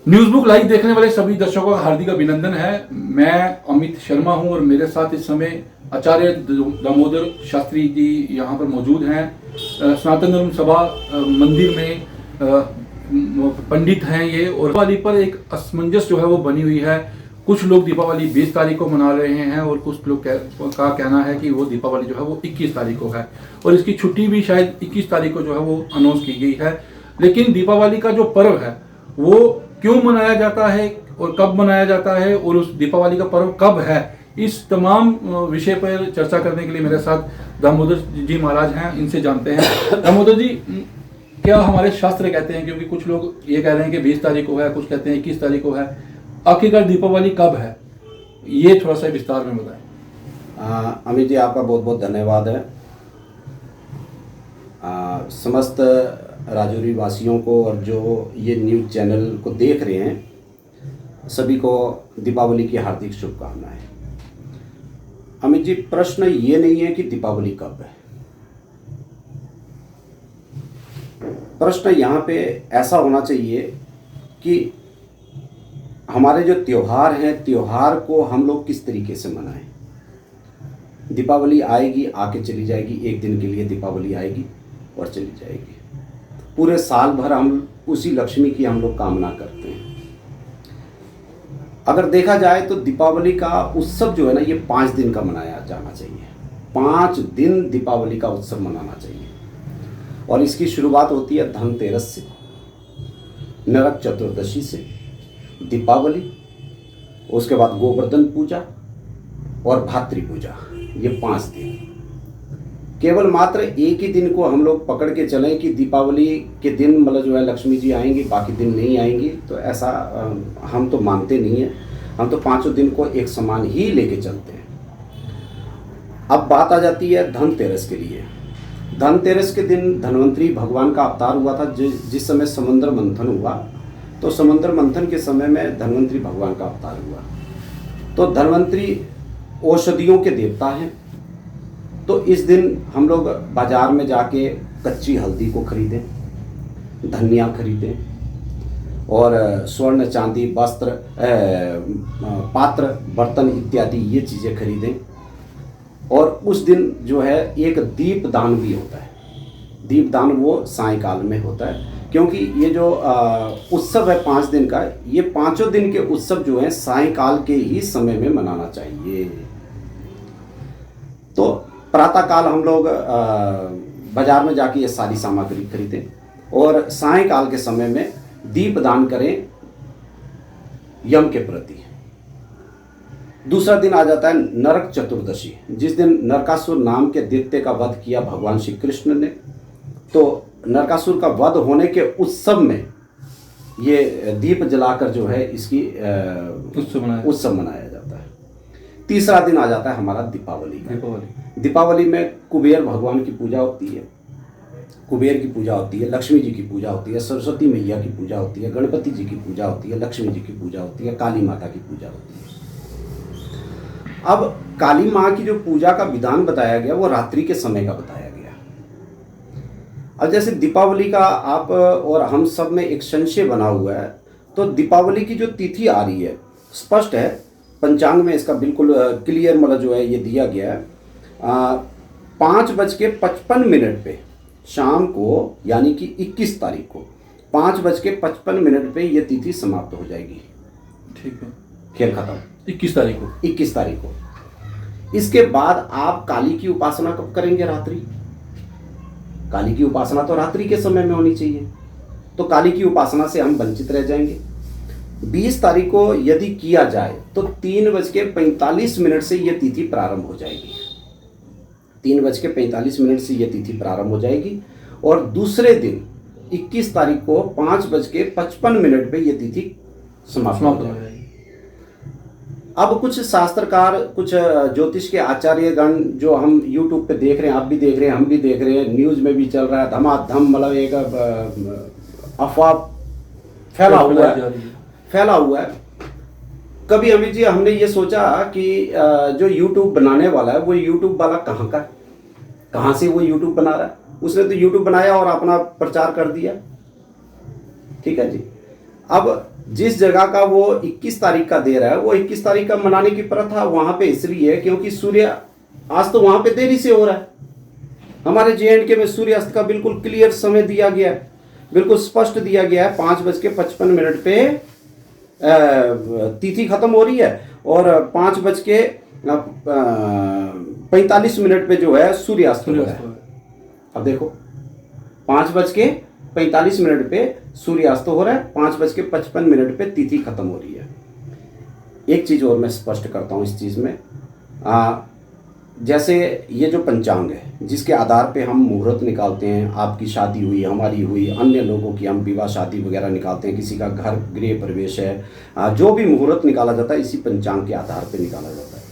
News book live देखने वाले सभी दर्शकों का हार्दिक अभिनंदन है। मैं अमित शर्मा हूं और मेरे साथ इस समय आचार्य दामोदर शास्त्री जी यहाँ पर मौजूद हैं। सनातन धर्म सभा मंदिर में पंडित हैं ये, और दीपावली पर एक असमंजस जो है वो बनी हुई है। कुछ लोग दीपावली 20 तारीख को मना रहे हैं और कुछ लोग का कहना है कि वो दीपावली जो है वो 21 तारीख को है, और इसकी छुट्टी भी शायद 21 तारीख को जो है वो अनाउंस की गई है। लेकिन दीपावली का जो पर्व है वो क्यों मनाया जाता है और कब मनाया जाता है और उस दीपावली का पर्व कब है, इस तमाम विषय पर चर्चा करने के लिए मेरे साथ दामोदर जी महाराज हैं। इनसे जानते हैं। दामोदर जी, क्या हमारे शास्त्र कहते हैं, क्योंकि कुछ लोग ये कह रहे हैं कि 20 तारीख को है, कुछ कहते हैं 21 तारीख को है, आखिरकार दीपावली कब है, ये थोड़ा सा विस्तार में बताएं। अमित जी, आपका बहुत बहुत धन्यवाद है। समस्त राजौरी वासियों को और जो ये न्यूज़ चैनल को देख रहे हैं सभी को दीपावली की हार्दिक शुभकामनाएं। अमित जी, प्रश्न ये नहीं है कि दीपावली कब है। प्रश्न यहाँ पे ऐसा होना चाहिए कि हमारे जो त्योहार हैं, त्योहार को हम लोग किस तरीके से मनाएं। दीपावली आएगी, आके चली जाएगी, एक दिन के लिए दीपावली आएगी और चली जाएगी। पूरे साल भर हम उसी लक्ष्मी की हम लोग कामना करते हैं। अगर देखा जाए तो दीपावली का उत्सव जो है ना, ये 5 दिन का मनाया जाना चाहिए। 5 दिन दीपावली का उत्सव मनाना चाहिए। और इसकी शुरुआत होती है धनतेरस से, नरक चतुर्दशी से, दीपावली, उसके बाद गोवर्धन पूजा और भातृ पूजा। ये 5 दिन, केवल मात्र एक ही दिन को हम लोग पकड़ के चलें कि दीपावली के दिन मतलब जो है लक्ष्मी जी आएंगी, बाकी दिन नहीं आएंगी, तो ऐसा हम तो मानते नहीं हैं। हम तो 5 दिन को एक समान ही लेके चलते हैं। अब बात आ जाती है धनतेरस के लिए। धनतेरस के दिन धन्वंतरी भगवान का अवतार हुआ था। जिस समय समुद्र मंथन हुआ, तो समुद्र मंथन के समय में धन्वंतरी भगवान का अवतार हुआ। तो धन्वंतरी औषधियों के देवता हैं। तो इस दिन हम लोग बाजार में जाके कच्ची हल्दी को खरीदें, धनिया खरीदें और स्वर्ण चांदी वस्त्र पात्र बर्तन इत्यादि ये चीज़ें खरीदें। और उस दिन जो है एक दीप दान भी होता है। दीप दान वो सायंकाल में होता है, क्योंकि ये जो उत्सव है 5 दिन का, ये 5 दिन के उत्सव जो है सायंकाल के ही समय में मनाना चाहिए। तो प्रातःकाल हम लोग बाजार में जाके ये सारी सामग्री खरीदें और सायंकाल के समय में दीप दान करें यम के प्रति। दूसरा दिन आ जाता है नरक चतुर्दशी, जिस दिन नरकासुर नाम के दैत्य का वध किया भगवान श्री कृष्ण ने। तो नरकासुर का वध होने के उत्सव में ये दीप जलाकर जो है इसकी उत्सव मनाया जाता है। तीसरा दिन आ जाता है हमारा दीपावली। दीपावली में कुबेर भगवान की पूजा होती है, कुबेर की पूजा होती है, लक्ष्मी जी की पूजा होती है, सरस्वती मैया की पूजा होती है, गणपति जी की पूजा होती है, लक्ष्मी जी की पूजा होती है, काली माता की पूजा होती है। अब काली माँ की जो पूजा का विधान बताया गया वो रात्रि के समय का बताया गया। अब जैसे दीपावली का आप और हम सब में एक संशय बना हुआ है, तो दीपावली की जो तिथि आ रही है स्पष्ट है, पंचांग में इसका बिल्कुल क्लियर मतलब जो है ये दिया गया है। 5:55 पे शाम को, यानी कि 21 तारीख को 5:55 पे ये तिथि समाप्त हो जाएगी। ठीक है, खेल खत्म। 21 तारीख को। 21 तारीख को। इसके बाद आप काली की उपासना कब करेंगे? रात्रि। काली की उपासना तो रात्रि के समय में होनी चाहिए, तो काली की उपासना से हम वंचित रह जाएंगे। 20 तारीख को यदि किया जाए तो 3:45 से यह तिथि प्रारंभ हो जाएगी। 3:45 से यह तिथि प्रारंभ हो जाएगी और दूसरे दिन 21 तारीख को 5:55 पे यह तिथि समाप्त हो जाएगी। अब कुछ शास्त्रकार, कुछ ज्योतिष के आचार्यगण जो हम YouTube पे देख रहे हैं, आप भी देख रहे हैं, हम भी देख रहे हैं, न्यूज़ में भी चल रहा है धमाधम, मतलब एक अफवाह फैला हुआ है। कभी अमित जी हमने ये सोचा कि जो YouTube बनाने वाला है वो YouTube वाला कहाँ से वो YouTube बना रहा है? उसने तो YouTube बनाया और अपना प्रचार कर दिया। ठीक है जी। अब जिस जगह का वो 21 तारीख का दे रहा है, वो 21 तारीख का मनाने की प्रथा वहां पे इसलिए है क्योंकि सूर्य अस्त तो वहां पे देरी से हो रहा है। हमारे JNK में सूर्य अस्त का बिल्कुल क्लियर समय दिया गया है, बिल्कुल स्पष्ट दिया गया है। 5:55 पे तिथि खत्म हो रही है और 5:45 पे जो है सूर्यास्त हो रहा है। अब देखो 5:45 पे सूर्यास्त हो रहा है, 5:55 पे तिथि खत्म हो रही है। एक चीज और मैं स्पष्ट करता हूं इस चीज में, जैसे ये जो पंचांग है जिसके आधार पे हम मुहूर्त निकालते हैं, आपकी शादी हुई, हमारी हुई, अन्य लोगों की हम विवाह शादी वगैरह निकालते हैं, किसी का घर गृह प्रवेश है, जो भी मुहूर्त निकाला जाता है इसी पंचांग के आधार पे निकाला जाता है।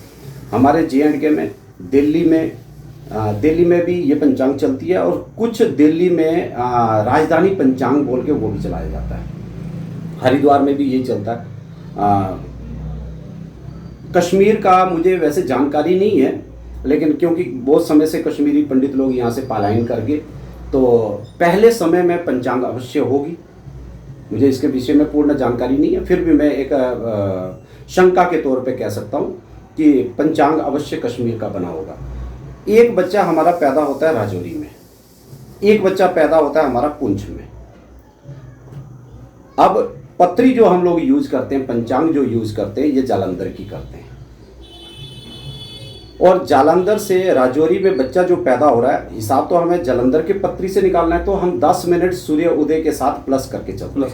हमारे JNK में दिल्ली में भी ये पंचांग चलती है और कुछ दिल्ली में राजधानी पंचांग बोल के वो भी चलाया जाता है। हरिद्वार में भी यही चलता है। कश्मीर का मुझे वैसे जानकारी नहीं है, लेकिन क्योंकि बहुत समय से कश्मीरी पंडित लोग यहाँ से पलायन कर गए, तो पहले समय में पंचांग अवश्य होगी। मुझे इसके विषय में पूर्ण जानकारी नहीं है, फिर भी मैं एक शंका के तौर पे कह सकता हूँ कि पंचांग अवश्य कश्मीर का बना होगा। एक बच्चा हमारा पैदा होता है राजौरी में, एक बच्चा पैदा होता है हमारा पुंछ में। अब पत्री जो हम लोग यूज करते हैं, पंचांग जो यूज करते हैं, ये जालंधर की करते हैं। और जालंधर से राजौरी में बच्चा जो पैदा हो रहा है, हिसाब तो हमें जालंधर के पत्री से निकालना है, तो हम 10 मिनट सूर्य उदय के साथ प्लस करके चलते हैं।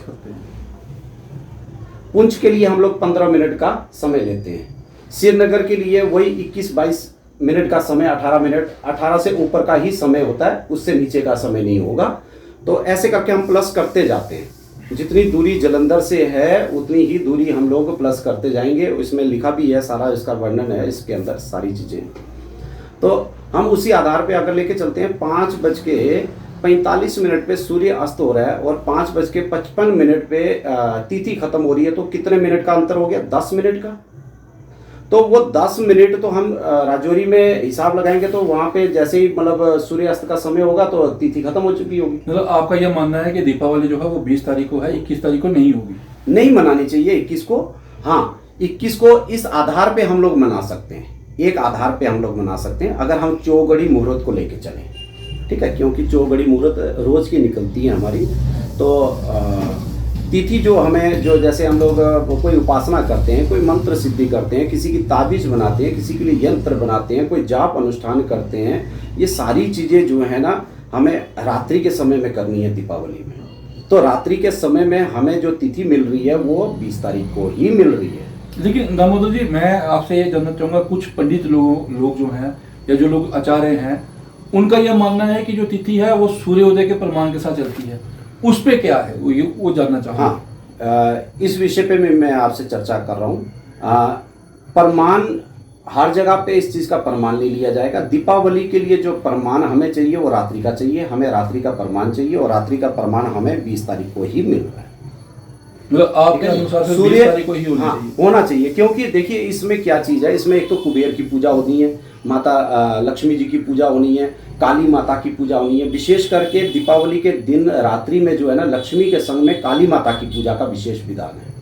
पुंछ के लिए हम लोग 15 मिनट का समय लेते हैं। श्रीनगर के लिए वही 21-22 मिनट का समय, 18 मिनट, 18 से ऊपर का ही समय होता है, उससे नीचे का समय नहीं होगा। तो ऐसे करके हम प्लस करते जाते हैं। जितनी दूरी जालंधर से है उतनी ही दूरी हम लोग प्लस करते जाएंगे। इसमें लिखा भी है, सारा इसका वर्णन है इसके अंदर, सारी चीजें। तो हम उसी आधार पे अगर लेके चलते हैं, 5:45 पे सूर्य अस्त हो रहा है और 5:55 पे तिथि खत्म हो रही है, तो कितने मिनट का अंतर हो गया? 10 मिनट का। तो वो 10 मिनट तो हम राजौरी में हिसाब लगाएंगे, तो वहां पे जैसे ही मतलब सूर्यास्त का समय होगा तो तिथि खत्म हो चुकी होगी। मतलब आपका यह मानना है कि दीपावली जो है वो 20 तारीख को है, 21 तारीख को नहीं होगी? नहीं मनानी चाहिए 21 को। हाँ, 21 को इस आधार पे हम लोग मना सकते हैं, एक आधार पे हम लोग मना सकते हैं अगर हम चौघड़ी मुहूर्त को लेके चलें, ठीक है। क्योंकि चौघड़ी मुहूर्त रोज की निकलती है हमारी, तो तिथि जो हमें, जो जैसे हम लोग कोई उपासना करते हैं, कोई मंत्र सिद्धि करते हैं, किसी की ताबीज बनाते हैं, किसी के लिए यंत्र बनाते हैं, कोई जाप अनुष्ठान करते हैं, ये सारी चीज़ें जो है ना हमें रात्रि के समय में करनी है दीपावली में। तो रात्रि के समय में हमें जो तिथि मिल रही है वो 20 तारीख को ही मिल रही है। लेकिन दामोदर जी, मैं आपसे ये जानना चाहूँगा, कुछ पंडित लोग जो हैं या जो लोग आचार्य हैं, उनका यह मानना है कि जो तिथि है वो सूर्योदय के प्रमाण के साथ चलती है, उस पे क्या है वो जानना चाहूँगा। हाँ, इस विषय पे मैं आपसे चर्चा कर रहा हूँ। प्रमाण हर जगह पे इस चीज़ का प्रमाण नहीं लिया जाएगा। दीपावली के लिए जो प्रमाण हमें चाहिए वो रात्रि का चाहिए, हमें रात्रि का प्रमाण चाहिए, और रात्रि का प्रमाण हमें 20 तारीख को ही मिल रहा है। मतलब आपके अनुसार सूर्य 20 तारीख को ही होना चाहिए। क्योंकि देखिए इसमें क्या चीज़ है, इसमें एक तो कुबेर की पूजा होनी है, माता लक्ष्मी जी की पूजा होनी है, काली माता की पूजा होनी है। विशेष करके दीपावली के दिन रात्रि में जो है ना, लक्ष्मी के संग में काली माता की पूजा का विशेष विधान है।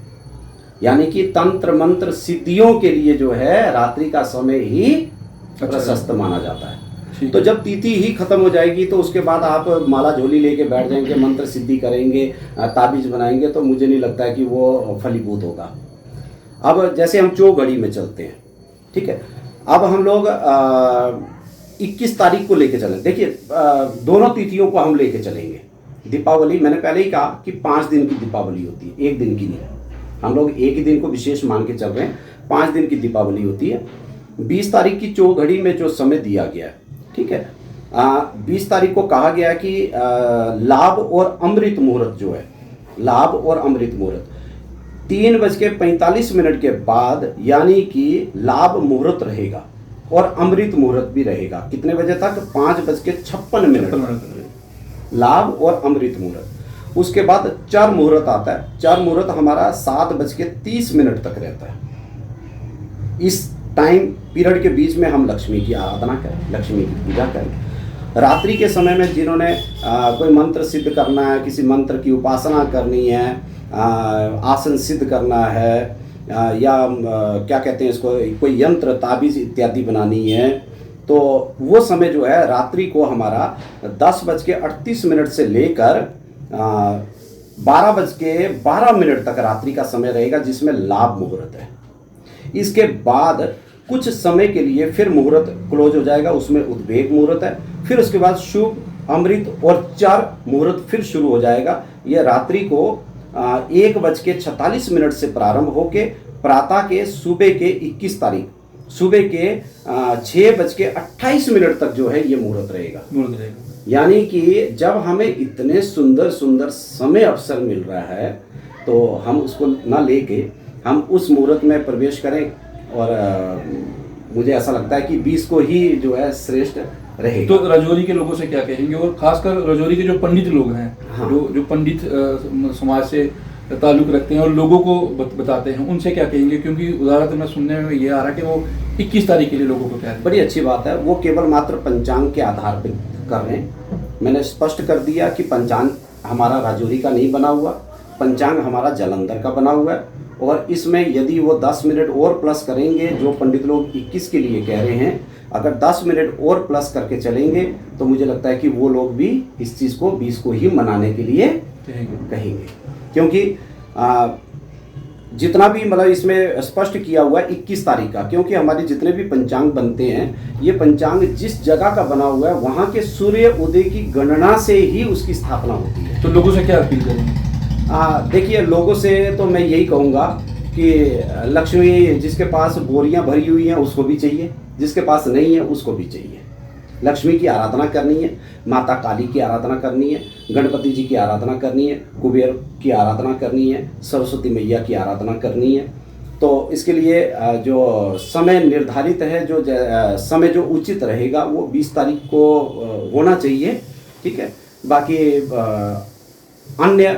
यानी कि तंत्र मंत्र सिद्धियों के लिए जो है रात्रि का समय ही प्रशस्त माना जाता है। तो जब तिथि ही खत्म हो जाएगी तो उसके बाद आप माला झोली लेके बैठ जाएंगे, मंत्र सिद्धि करेंगे, ताबीज बनाएंगे, तो मुझे नहीं लगता है कि वो फलीभूत होगा। अब जैसे हम चौघड़ी में चलते हैं, ठीक है, अब हम लोग 21 तारीख को लेके चलें। देखिए दोनों तिथियों को हम लेके चलेंगे। दीपावली मैंने पहले ही कहा कि 5 दिन की दीपावली होती है, एक दिन की नहीं। हम लोग एक ही दिन को विशेष मान के चल रहे हैं, 5 दिन की दीपावली होती है। 20 तारीख की चौघड़ी में जो समय दिया गया है, ठीक है, 20 तारीख को कहा गया कि लाभ और अमृत मुहूर्त जो है, लाभ और अमृत मुहूर्त 3:45 के बाद, यानी कि लाभ मुहूर्त रहेगा और अमृत मुहूर्त भी रहेगा। कितने बजे तक? 5:56 लाभ और अमृत मुहूर्त। उसके बाद चर मुहूर्त आता है। चर मुहूर्त हमारा 7:30 तक रहता है। इस टाइम पीरियड के बीच में हम लक्ष्मी की आराधना करें, लक्ष्मी की पूजा करें। रात्रि के समय में जिन्होंने कोई मंत्र सिद्ध करना है, किसी मंत्र की उपासना करनी है, आसन सिद्ध करना है, या क्या कहते हैं इसको, कोई यंत्र ताबीज़ इत्यादि बनानी है, तो वो समय जो है रात्रि को हमारा 10:38 से लेकर 12:12 तक रात्रि का समय रहेगा, जिसमें लाभ मुहूर्त है। इसके बाद कुछ समय के लिए फिर मुहूर्त क्लोज हो जाएगा, उसमें उद्वेग मुहूर्त है। फिर उसके बाद शुभ, अमृत और चार मुहूर्त फिर शुरू हो जाएगा। यह रात्रि को 1:46 से प्रारंभ होके प्रातः के सुबह के 21 तारीख सुबह के 6:28 तक जो है ये मुहूर्त रहेगा। यानी कि जब हमें इतने सुंदर सुंदर समय अवसर मिल रहा है, तो हम उसको ना लेके हम उस मुहूर्त में प्रवेश करें। और मुझे ऐसा लगता है कि 20 को ही जो है श्रेष्ठ रहेगा। तो राजौरी के लोगों से क्या कहेंगे, और खासकर राजौरी के जो पंडित लोग हैं, हाँ। जो पंडित समाज से ताल्लुक रखते हैं और लोगों को बताते हैं, उनसे क्या कहेंगे? क्योंकि उदाहरण मैं सुनने में ये आ रहा है कि वो 21 तारीख के लिए लोगों को कह रहे हैं। बड़ी अच्छी बात है, वो केवल मात्र पंचांग के आधार पर कर रहे हैं। मैंने स्पष्ट कर दिया कि पंचांग हमारा राजौरी का नहीं बना हुआ, पंचांग हमारा जालंधर का बना हुआ है। और इसमें यदि वो 10 मिनट और प्लस करेंगे, जो पंडित लोग 21 के लिए कह रहे हैं, अगर 10 मिनट और प्लस करके चलेंगे तो मुझे लगता है कि वो लोग भी इस चीज़ को 20 को ही मनाने के लिए कहेंगे। क्योंकि जितना भी मतलब इसमें स्पष्ट किया हुआ है 21 तारीख का, क्योंकि हमारे जितने भी पंचांग बनते हैं, ये पंचांग जिस जगह का बना हुआ है वहाँ के सूर्य उदय की गणना से ही उसकी स्थापना होती है। तो लोगों से क्या अपील करेंगे? देखिए, लोगों से तो मैं यही कहूँगा कि लक्ष्मी जिसके पास बोरियां भरी हुई हैं उसको भी चाहिए, जिसके पास नहीं है उसको भी चाहिए। लक्ष्मी की आराधना करनी है, माता काली की आराधना करनी है, गणपति जी की आराधना करनी है, कुबेर की आराधना करनी है, सरस्वती मैया की आराधना करनी है। तो इसके लिए जो समय निर्धारित है, जो समय जो उचित रहेगा वो 20 तारीख को होना चाहिए। ठीक है। बाकी अन्य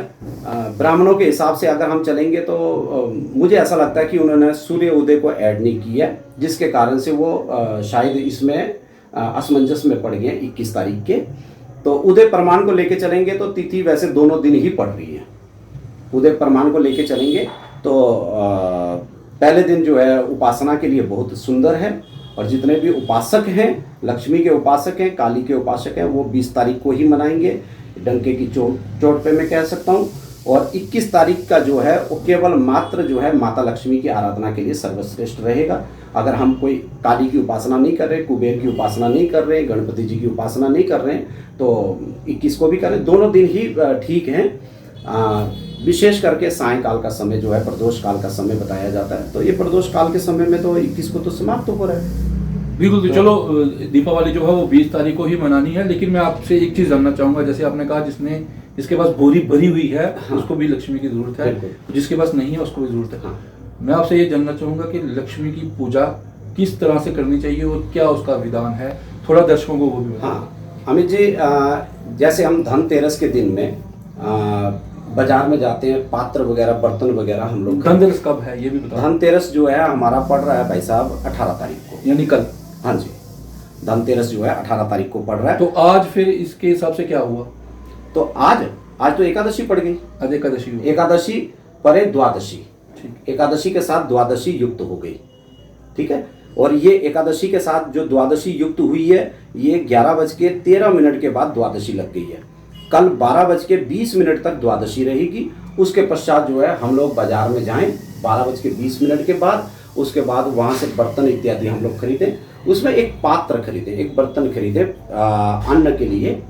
ब्राह्मणों के हिसाब से अगर हम चलेंगे तो मुझे ऐसा लगता है कि उन्होंने सूर्य उदय को ऐड नहीं किया, जिसके कारण से वो शायद इसमें असमंजस में पड़ गए 21 तारीख के। तो उदय प्रमाण को लेके चलेंगे तो तिथि वैसे दोनों दिन ही पड़ रही है। उदय प्रमाण को लेके चलेंगे तो पहले दिन जो है उपासना के लिए बहुत सुंदर है, और जितने भी उपासक हैं, लक्ष्मी के उपासक हैं, काली के उपासक हैं, वो 20 तारीख को ही मनाएंगे, डंके की चोट पे मैं कह सकता हूँ। और 21 तारीख का जो है वो केवल मात्र जो है माता लक्ष्मी की आराधना के लिए सर्वश्रेष्ठ रहेगा। अगर हम कोई काली की उपासना नहीं कर रहे, कुबेर की उपासना नहीं कर रहे, गणपति जी की उपासना नहीं कर रहे, तो 21 को भी करें, दोनों दिन ही ठीक हैं। विशेष करके सायंकाल का समय जो है प्रदोष काल का समय बताया जाता है, तो ये प्रदोष काल के समय में तो 21 को तो समाप्त हो रहा है। बिल्कुल। तो चलो, दीपावली जो है वो 20 तारीख को ही मनानी है, लेकिन मैं आपसे एक चीज़ जानना चाहूँगा। जैसे आपने कहा जिसके पास बोरी भरी हुई है, हाँ, उसको भी लक्ष्मी की जरूरत है, जिसके पास नहीं है उसको भी जरूरत है। हाँ। मैं आपसे ये जानना चाहूँगा कि लक्ष्मी की पूजा किस तरह से करनी चाहिए और क्या उसका विधान है, थोड़ा दर्शकों को वो भी बताएं। हाँ अमित जी, जैसे हम धनतेरस के दिन में बाजार में जाते हैं, पात्र वगैरह बर्तन वगैरह हम लोग। धनतेरस कब है ये भी बताओ। धनतेरस जो है हमारा पड़ रहा है भाई साहब 18 तारीख को, यानी कल। हाँ जी, धनतेरस जो है 18 तारीख को पड़ रहा है। तो आज फिर इसके हिसाब से क्या हुआ? तो आज तो एकादशी पड़ गई। आज एकादशी परे द्वादशी, एकादशी के साथ द्वादशी युक्त हो गई। ठीक है। और ये एकादशी के साथ जो द्वादशी युक्त हुई है, ये 11:13 के बाद द्वादशी लग गई है। कल 12:20 तक द्वादशी रहेगी। उसके पश्चात जो है हम लोग बाजार में जाएं 12:20 के बाद, उसके बाद वहाँ से बर्तन इत्यादि हम लोग खरीदें, उसमें एक पात्र खरीदें, एक बर्तन खरीदें अन्न के लिए।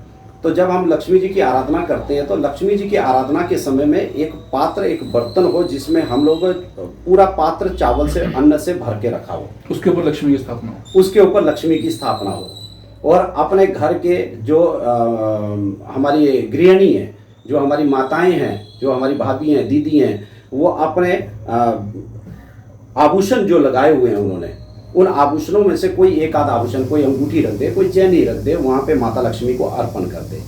तो जब हम लक्ष्मी जी की आराधना करते हैं तो लक्ष्मी जी की आराधना के समय में एक पात्र, एक बर्तन हो जिसमें हम लोग पूरा पात्र चावल से, अन्न से भर के रखा हो, उसके ऊपर लक्ष्मी की स्थापना हो, उसके ऊपर लक्ष्मी की स्थापना हो। और अपने घर के जो हमारी गृहिणी हैं, जो हमारी माताएं हैं, जो हमारी भाभी हैं, दीदी हैं, वो अपने आभूषण जो लगाए हुए हैं उन्होंने, उन आभूषणों में से कोई एक आध आभूषण, कोई अंगूठी रख दे, कोई चैनी रख दे, वहाँ पे माता लक्ष्मी को अर्पण कर दे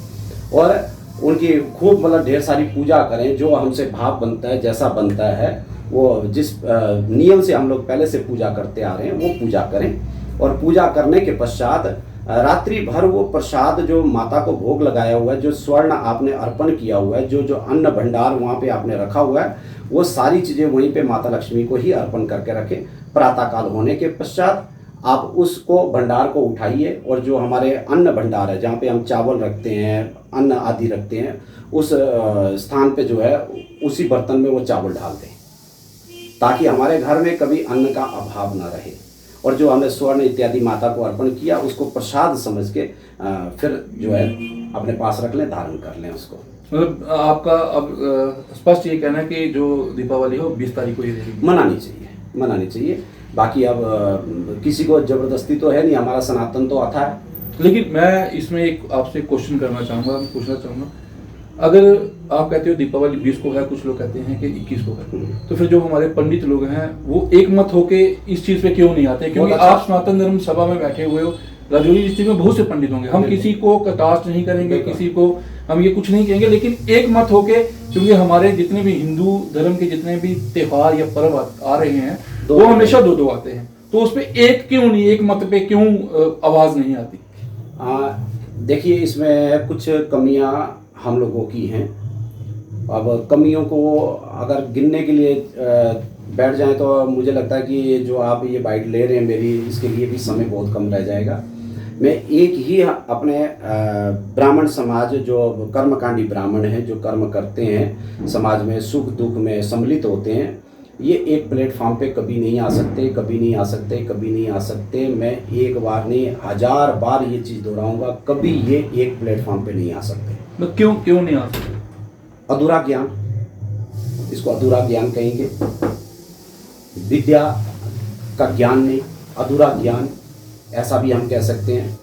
और उनकी खूब मतलब ढेर सारी पूजा करें। जो हमसे भाव बनता है, जैसा बनता है, वो जिस नियम से हम लोग पहले से पूजा करते आ रहे हैं वो पूजा करें। और पूजा करने के पश्चात रात्रि भर वो प्रसाद जो माता को भोग लगाया हुआ है, जो स्वर्ण आपने अर्पण किया हुआ है, जो जो अन्न भंडार वहाँ पे आपने रखा हुआ है, वो सारी चीज़ें वहीं पे माता लक्ष्मी को ही अर्पण करके रखें। प्रातःकाल होने के पश्चात आप उसको भंडार को उठाइए और जो हमारे अन्न भंडार है, जहाँ पे हम चावल रखते हैं, अन्न आदि रखते हैं, उस स्थान पे जो है उसी बर्तन में वो चावल डाल दें, ताकि हमारे घर में कभी अन्न का अभाव ना रहे। और जो हमने स्वर्ण इत्यादि माता को अर्पण किया उसको प्रसाद समझ के फिर जो है अपने पास रख लें, धारण कर लें उसको। मतलब आपका अब स्पष्ट ये कहना है कि जो दीपावली हो 20 तारीख को ही रहेगी? मनानी चाहिए। बाकी अब किसी को जबरदस्ती तो है नहीं, हमारा सनातन तो आता है। लेकिन मैं इसमें एक आपसे क्वेश्चन करना चाहूँगा, पूछना चाहूँगा, अगर आप कहते हो दीपावली 20 को है, कुछ लोग कहते हैं कि 21 को है, तो फिर जो हमारे पंडित लोग हैं वो एक मत होके इस चीज़ पे क्यों नहीं आते? क्योंकि आप सनातन धर्म सभा में बैठे हुए हो, राजौरी डिस्ट्रिक्ट में बहुत से पंडित होंगे, हम किसी को कटाक्ष नहीं करेंगे, किसी को हम ये कुछ नहीं कहेंगे, लेकिन एक मत होके, क्योंकि हमारे जितने भी हिंदू धर्म के जितने भी त्योहार या पर्व आ रहे हैं वो हमेशा दो आते हैं, तो उस पर एक क्यों नहीं, एक मत पे क्यों आवाज नहीं आती? देखिए, इसमें कुछ कमियां हम लोगों की हैं। अब कमियों को अगर गिनने के लिए बैठ जाएं तो मुझे लगता है कि जो आप ये बाइट ले रहे हैं मेरी, इसके लिए भी समय बहुत कम रह जाएगा। मैं एक ही अपने ब्राह्मण समाज, जो कर्मकांडी ब्राह्मण हैं, जो कर्म करते हैं समाज में, सुख दुख में सम्मिलित होते हैं, ये एक प्लेटफॉर्म पे कभी नहीं आ सकते, कभी नहीं आ सकते, कभी नहीं आ सकते। मैं एक बार नहीं 1000 बार ये चीज़ दोहराऊंगा, कभी ये एक प्लेटफॉर्म पे नहीं आ सकते। तो क्यों नहीं आ सकते? अधूरा ज्ञान, इसको अधूरा ज्ञान कहेंगे। विद्या का ज्ञान नहीं, अधूरा ज्ञान ऐसा भी हम कह सकते हैं।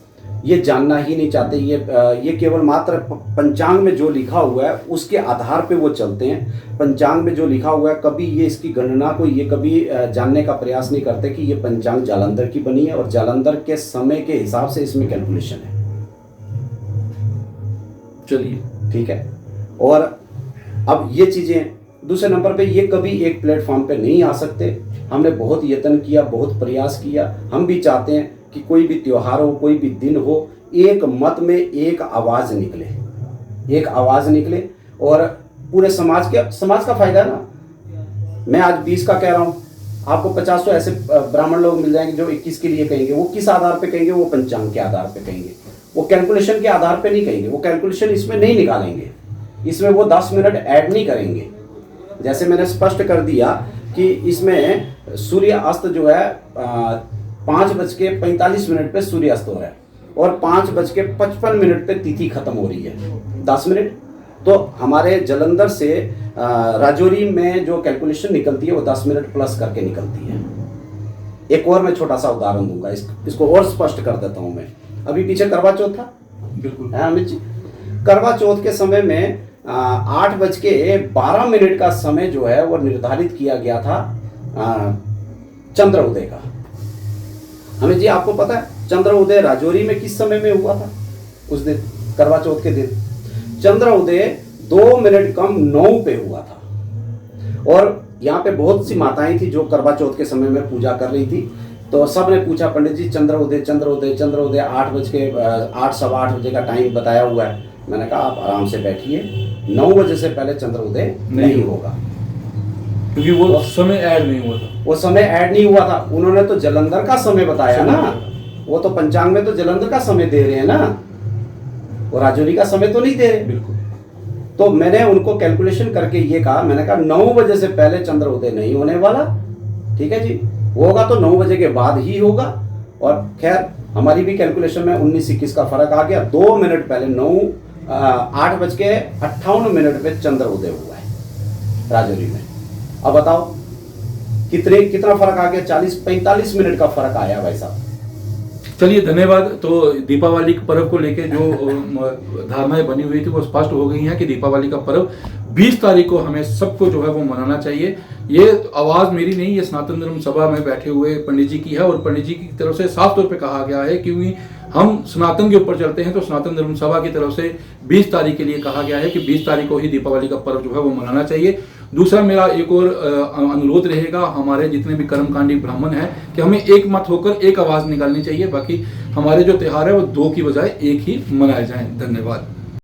ये जानना ही नहीं चाहते, ये केवल मात्र पंचांग में जो लिखा हुआ है उसके आधार पे वो चलते हैं। पंचांग में जो लिखा हुआ है कभी ये इसकी गणना को ये कभी जानने का प्रयास नहीं करते कि ये पंचांग जालंधर की बनी है और जालंधर के समय के हिसाब से इसमें कैलकुलेशन है। चलिए, ठीक है। और अब ये चीज़ें दूसरे नंबर पे, ये कभी एक प्लेटफॉर्म पे नहीं आ सकते। हमने बहुत यत्न किया, बहुत प्रयास किया। हम भी चाहते हैं कि कोई भी त्योहार हो, कोई भी दिन हो, एक मत में एक आवाज़ निकले, एक आवाज़ निकले और पूरे समाज का फायदा है ना। मैं आज 20 का कह रहा हूँ, आपको 50 ऐसे ब्राह्मण लोग मिल जाएंगे जो 21 के लिए कहेंगे। वो किस आधार पे कहेंगे? वो पंचांग के आधार पे कहेंगे, वो कैलकुलेशन के आधार पे नहीं कहेंगे, वो कैलकुलेशन इसमें नहीं निकालेंगे, इसमें वो 10 मिनट ऐड नहीं करेंगे। जैसे मैंने स्पष्ट कर दिया कि इसमें सूर्य अस्त जो है 5:45 पे सूर्य अस्त हो रहा है और 5:55 पे तिथि खत्म हो रही है, 10 मिनट। तो हमारे जलंधर से राजौरी में जो कैलकुलेशन निकलती है वो 10 मिनट प्लस करके निकलती है। एक और मैं छोटा सा उदाहरण दूंगा, इसको और स्पष्ट कर देता हूं मैं। अभी पीछे करवा चौथ था, बिल्कुल अमित जी। करवा चौथ के समय में 8:12 का समय जो है वो निर्धारित किया गया था चंद्र उदय का। हमें जी, आपको पता है चंद्र उदय राजौरी में किस समय में हुआ था? उस दिन करवा चौथ के दिन चंद्र उदय 2 मिनट कम 9 पे हुआ था। और यहाँ पे बहुत सी माताएं थी जो करवा चौथ के समय में पूजा कर रही थी। तो सब ने पूछा, पंडित जी चंद्र उदय 8 सवा 8 बजे का टाइम बताया हुआ है। मैंने कहा आप आराम से बैठिए, 9 बजे से पहले चंद्र उदय नहीं होगा, क्योंकि वो समय ऐड नहीं हुआ था। वो समय ऐड नहीं हुआ था। उन्होंने तो जलंधर का समय बताया ना, वो तो पंचांग में तो जलंधर का समय दे रहे हैं ना, वो राजौरी का समय तो नहीं दे रहे। बिल्कुल। तो मैंने उनको कैलकुलेशन करके ये कहा, मैंने कहा 9 बजे से पहले चंद्र उदय नहीं होने वाला, ठीक है जी, होगा तो 9 बजे के बाद ही होगा। और खैर हमारी भी कैलकुलेशन में 19-21 का फर्क आ गया। 2 मिनट पहले 8:58 पे चंद्र उदय हुआ है राजौरी में। अब बताओ कितना फर्क आ गया? 40-45 मिनट का फर्क आया भाई साहब। चलिए, धन्यवाद। तो दीपावली के पर्व को लेके जो धारणाएं बनी हुई थी वो स्पष्ट हो गई हैं कि दीपावली का पर्व 20 तारीख को हमें सबको जो है वो मनाना चाहिए। ये आवाज़ मेरी नहीं, ये सनातन धर्म सभा में बैठे हुए पंडित जी की है और पंडित जी की तरफ से साफ तौर पे कहा गया है, क्योंकि हम सनातन के ऊपर चलते हैं तो सनातन धर्म सभा की तरफ से 20 तारीख के लिए कहा गया है कि 20 तारीख को ही दीपावली का पर्व जो है वो मनाना चाहिए। दूसरा मेरा एक और अनुरोध रहेगा हमारे जितने भी कर्मकांडी ब्राह्मण हैं कि हमें एक मत होकर एक आवाज़ निकालनी चाहिए। बाकी हमारे जो त्यौहार है वो 2 की बजाय 1 ही मनाए जाएं। धन्यवाद।